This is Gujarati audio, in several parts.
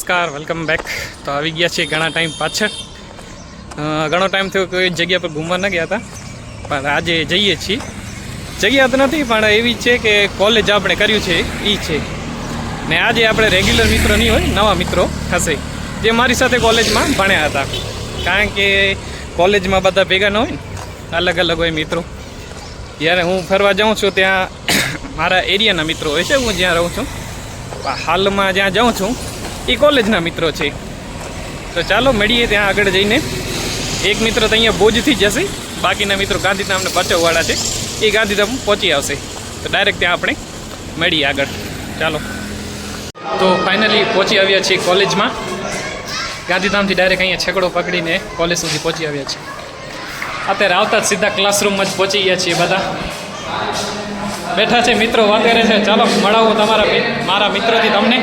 નમસ્કાર, વેલકમ બેક. તો આવી ગયા છીએ ઘણા ટાઈમ પાછળ. ઘણો ટાઈમ થયો કોઈ જગ્યા પર ઘૂમવા ન ગયા હતા, પણ આજે જઈએ છીએ. જગ્યા તો નથી, પણ એવી છે કે કોલેજ આપણે કર્યું છે એ છે. ને આજે આપણે રેગ્યુલર મિત્રો નહીં હોય, નવા મિત્રો હશે જે મારી સાથે કોલેજમાં ભણ્યા હતા. કારણ કે કોલેજમાં બધા ભેગા ન હોય ને, અલગ અલગ હોય મિત્રો. જ્યારે હું ફરવા જાઉં છું ત્યાં મારા એરિયાના મિત્રો હોય છે. હું જ્યાં રહું છું હાલમાં જ્યાં જાઉં છું એ કોલેજના મિત્રો છે. તો ચાલો મળીએ ત્યાં આગળ જઈને. એક મિત્ર તો અહીંયા ભુજથી જશે, બાકીના મિત્રો ગાંધીધામને બચાવવાળા છે, એ ગાંધીધામ પહોંચી આવશે. તો ડાયરેક્ટ ત્યાં આપણે મળીએ આગળ. ચાલો. તો ફાઇનલી પહોંચી આવ્યા છીએ કોલેજમાં. ગાંધીધામથી ડાયરેક્ટ અહીંયા છકડો પકડીને કોલેજ સુધી પહોંચી આવ્યા છીએ. અત્યારે આવતા જ સીધા ક્લાસરૂમમાં જ પહોંચી ગયા છીએ. બધા બેઠા છે મિત્રો, વાત કરે છે. ચાલો મળાવું મારા મિત્રોથી તમને.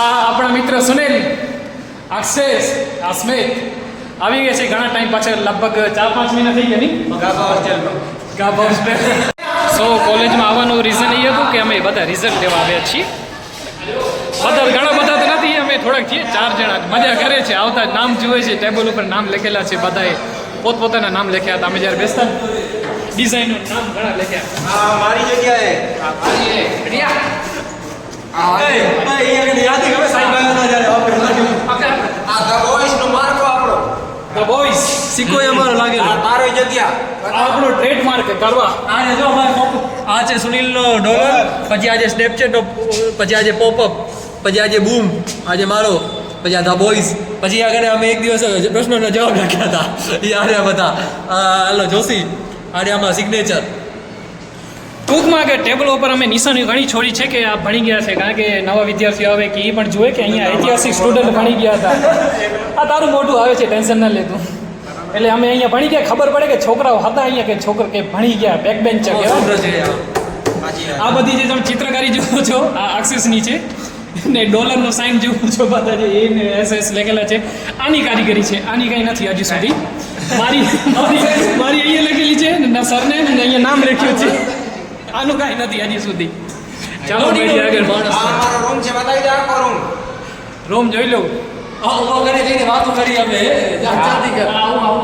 આ આપણા મિત્ર સુનિલ, અક્ષેશ, સ્મિત આવી ગયા છે ઘણા ટાઈમ પાછળ, લગભગ 4-5 મહિના થઈ ગયા નહીં. સો કોલેજમાં આવવાનું રીઝન એ હતું કે અમે બધા રિઝલ્ટ લેવા આવ્યા છીએ. બધા ઘણા બધા તો નથી, અમે થોડાક છીએ, 4 જણા. મજા કરે છે. આવતા નામ જુએ છે, ટેબલ ઉપર નામ લખેલા છે. બધાએ પોતપોતાના નામ લખ્યા હતા. અમે જ્યારે બેસતા ડિઝાઇનનું નામ ઘણા લખ્યા. મારી જગ્યાએ આ છે સુનિલનો ડોલર, પછી આજે સ્નેપચેટ, પછી આજે પોપઅપ, પછી આજે બૂમ, આજે મારો, પછી આ ધ બોયઝ, પછી આગળ અમે એક દિવસ પ્રશ્નોના જવાબ લખ્યા હતા. એ આરે બધા હાલો જોશી, આરે આમાં સિગ્નેચર. ટૂંકમાં કે ટેબલ ઉપર અમે નિશાની ઘણી છોડી છે કે આ ભણી ગયા છે. કારણ કે નવા વિદ્યાર્થીઓ આવે કે એ પણ જુએ કે અહીંયા ઐતિહાસિક સ્ટુડન્ટ ભણી ગયા હતા. આ તારું મોટું આવે છે, ટેન્શન ના લેતું. એટલે અમે અહીંયા ભણી ગયા, ખબર પડે કે છોકરાઓ હતા અહીંયા કે છોકરા કે ભણી ગયા, બેક બેન્ચર કહેવાય. આ બધી જે તમે ચિત્રકારી જુઓ છો, આ અક્ષસની છે ને ડોલરનો સાઇન જુઓ છો બધા જે એને SS લખેલા છે, આની કારીગરી છે. આની કંઈ નથી હજી સુધી. મારી અહીંયા લખેલી છે ને સરને અહીંયા નામ લખ્યું છે. આનું કાંઈ નથી હજી સુધી. ચાલો આગળ. રૂમ છે, બતાવી દો આખો રૂમ. રૂમ જોઈ લઉં. વાતો કરી અમે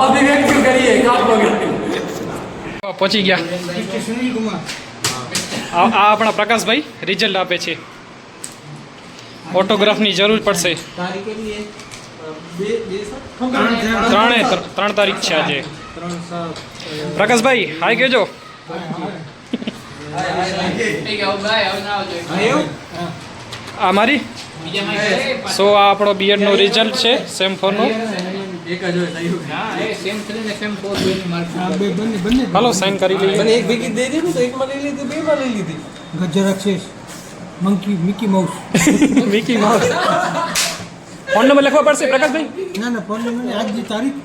અભિવ્યક્તિ કરીએ. પહોંચી ગયા. આ આપણા પ્રકાશભાઈ રિઝલ્ટ આપે છે. ઓટોગ્રાફની જરૂર પડશે. 3 તારીખ છે આજે. પ્રકાશભાઈ હાય કહેજો. આ મારી સો આ આપણો બીએડનો રિઝલ્ટ છે, સેમ 4નો. હાલો સાઇન કરી લઈએ. એક ભેગી દઈ દીધું તો એકમાં લઈ લીધી, બેમાં લઈ લીધી. Gajjar Akshesh, Mickey Mouse. Mickey Mouse. Phone number લખવા પડશે પ્રકાશભાઈ? ના ફોન નંબર આજની તારીખ.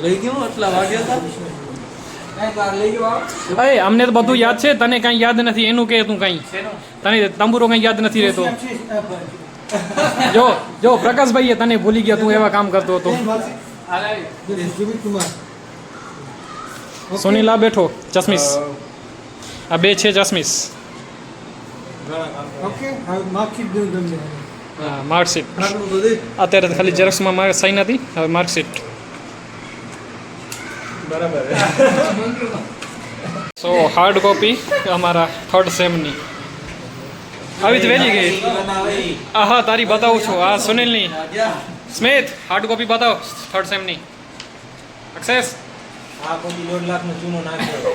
લઈ ગયો એટલા વાગ્યા હતા. અમને તો બધું યાદ છે, તને કાંઈ યાદ નથી. એનું કે તું કાંઈ તને તંબુરો કાંઈ યાદ નથી રહેતો. જો પ્રકાશભાઈએ તને ભૂલી ગયા, તું એવા કામ કરતો હતો. સુનિલ આ બેઠો, ચશ્મીશ. આ બે છે ચશ્મીશ. હા, માર્કશીટ. અત્યારે ખાલી ઝેરોક્સમાં સાઈન હતી, હવે માર્કશીટ. બરાબર. સો હાર્ડ કોપી અમારા 3rd સેમની આવી જ વેચી ગઈ. હા તારી બતાવું છું. આ સુનિલની. સ્મિત હાર્ડ કોપી બતાવો 3rd સેમની. અક્ષેશ આ કોપી 1.5 લાખનો ચૂનો નાખ્યો.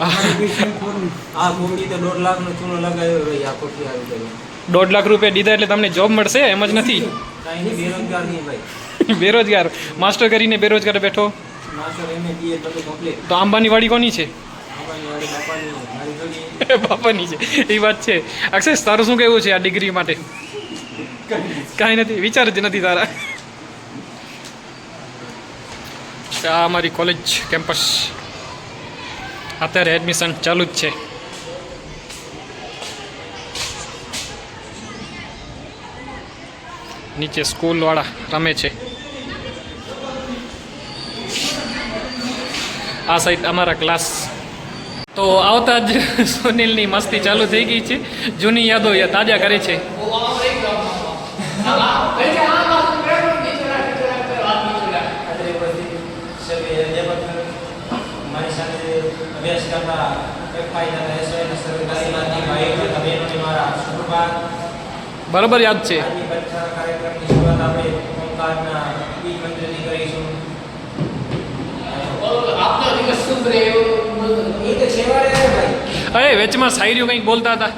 આ કોપી તો 1.5 લાખનો ચૂનો લગાવ્યો ભાઈ. આ કોપી આવી ગઈ. 1.5 લાખ રૂપિયા દીધા એટલે તમને જોબ મળશે એમ જ નથી. કાંઈ નહીં, બેરોજગાર નહીં ભાઈ. બેરોજગાર માસ્ટર કરીને બેરોજગાર બેઠો. માસ્ટર એમએ બીએ બધું કમ્પ્લીટ. તો અંબાની વાડી કોની છે? બાપાની છે. એ વાત છે. અક્ષેશ તારું શું કહેવું છે આ ડિગ્રી માટે? કાંઈ નથી, વિચાર જ નથી તારા. આ અમારી કોલેજ કેમ્પસ. અત્યારે એડમિશન ચાલુ જ છે. નીચે સ્કૂલવાળા રમે છે. આ સાઈડ અમારા ક્લાસ. તો આવતા જ સુનિલની મસ્તી ચાલુ થઈ ગઈ છે. જૂની યાદો તાજા કરે છે. મારી સાથે અભ્યાસ કરતા સરકારી ભાઈઓ બહેનોને મારા શુભકામના. બરાબર યાદ છે. આજની કાર્યક્રમની શરૂઆત આપણે ઓમકારના બીજ મંત્રથી કરીશું. એ તો છેવાડે છે ભાઈ. અરે વેચમાં શાયરીઓ કંઈક બોલતા હતા.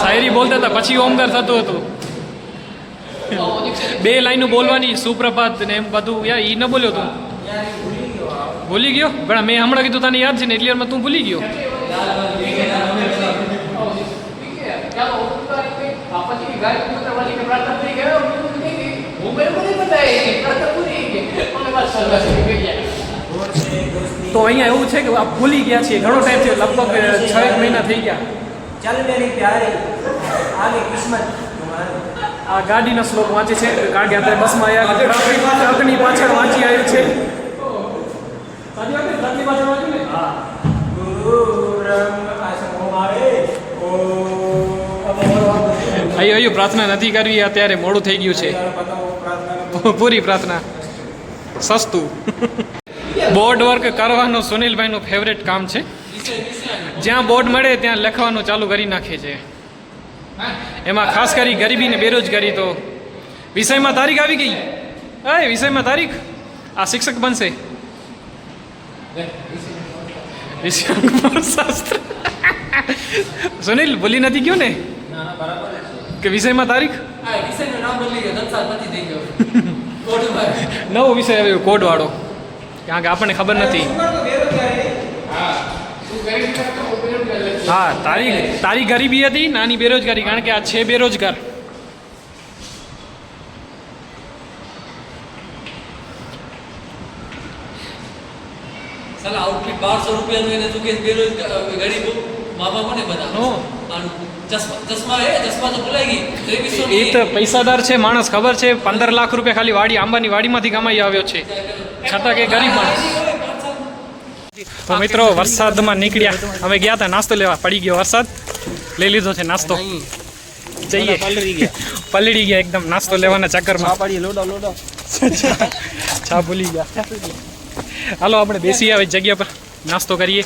શાયરી બોલતા હતા પછી ઓમકાર થતું હતું. 2 લાઈનો બોલવાની સુપ્રભાત ને એમ બધું. યાર એ ન બોલ્યો તું. ભૂલી ગયો ઘણા. મેં હમણાં કીધું તને યાદ છે ને એટલી વારમાં તું ભૂલી ગયો. તો અહીંયા એવું છે કે આ ભૂલી ગયા છીએ. ઘણો ટાઈમ થયો, લગભગ 6 મહિના થઈ ગયા. ચલ મેરી પ્યારી આગે કિસ્મત. આ ગાડીનો શ્લોક વાંચે છે કારણ કે આપણે બસમાં આવ્યા ટ્રકની પાછળ વાંચી આવ્યું છે. અહીંયા પ્રાર્થના નથી કરવી. અત્યારે મોડું થઈ ગયું છે. પૂરી પ્રાર્થના. સસ્તું. બોર્ડ વર્ક કરવાનું સુનિલભાઈનું ફેવરેટ કામ છે. જ્યાં બોર્ડ મળે ત્યાં લખવાનું ચાલુ કરી નાખે છે. એમાં ખાસ કરી ગરીબી ને બેરોજગારી. તો વિષયમાં તારીખ આવી ગઈ. વિષયમાં તારીખ. આ શિક્ષક બનશે. શાસ્ત્ર. સુનિલ ભૂલી નથી ગયો ને કે વિષયમાં તારીખ. નવો વિષય આવ્યો કોડ વાળો. કારણ કે આપણને ખબર નથી. હા, તારી ગરીબી હતી, નાની બેરોજગારી. કારણ કે આ છે બેરોજગાર. સાલા આઉટફિટ 1200 રૂપિયાનું એને તું કે બેરોજગાર ગરીબ મામા કોને બતાવો. ચશ્મા તો ભૂલાઈ ગઈ. 2300 એ તો પૈસાદાર છે માણસ, ખબર છે. 15 લાખ રૂપિયા ખાલી વાડી આંબાની વાડીમાંથી કમાઈ આવ્યો છે, છતાં કે ગરીબ માણસ. તો મિત્રો વરસાદમાં નીકળ્યા. અમે ગયા હતા નાસ્તો લેવા, પડી ગયો વરસાદ. લઈ લીધો છે નાસ્તો. જઈએ. પલળી ગયા એકદમ નાસ્તો લેવાના ચક્કરમાં. ચા ભૂલી ગયા. હાલો આપણે બેસી આવે જગ્યા પર નાસ્તો કરીએ.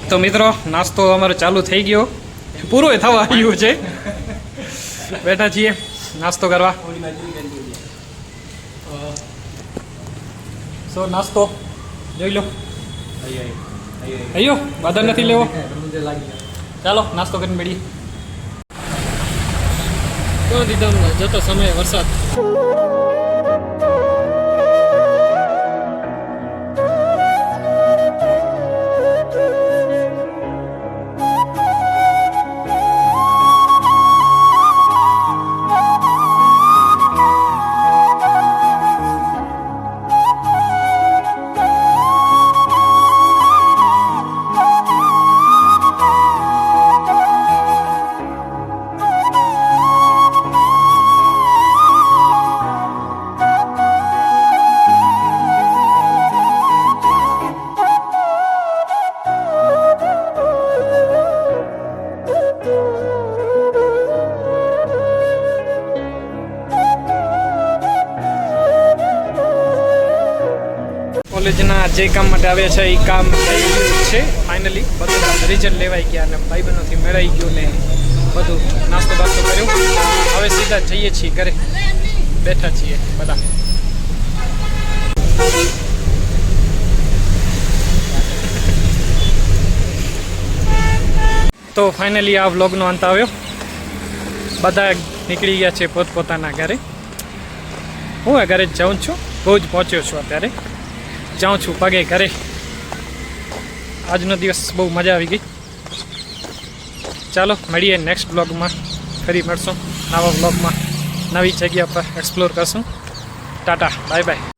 તો મિત્રો નાસ્તો અમારો ચાલુ થઈ ગયો, પૂરો થવા આવ્યું છે. બેઠા છીએ નાસ્તો કરવા. નાસ્તો જોઈ લો. અయ్યો બાદર નથી લેવો. ચાલો નાસ્તો કરીને બેડીએ. તો દીધા જતો સમય વરસાદ. કોલેજના જે કામ માટે આવ્યા છે એ કામ થઈ ગયું છે ફાઇનલી. બધું રિઝલ્ટ લેવાઈ ગયા અને ભાઈબંધોથી મેળાઈ ગયું ને બધું નાસ્તો બાસ્તો કર્યો. હવે સીધા જઈએ છીએ ઘરે. બેઠા છીએ બધા. તો ફાઇનલી આ વ્લોગનો અંત આવ્યો. બધા નીકળી ગયા છે પોતપોતાના ઘરે. હું ઘરે જ જાઉં છું. બહુ જ પહોંચ્યો છું અત્યારે. જાઉં છું પગે ઘરે. આજનો દિવસ બહુ મજા આવી ગઈ. ચાલો મળીએ નેક્સ્ટ બ્લોગમાં. ફરી મળશું નવા બ્લોગમાં, નવી જગ્યા પર એક્સપ્લોર કરશું. Tata bye bye.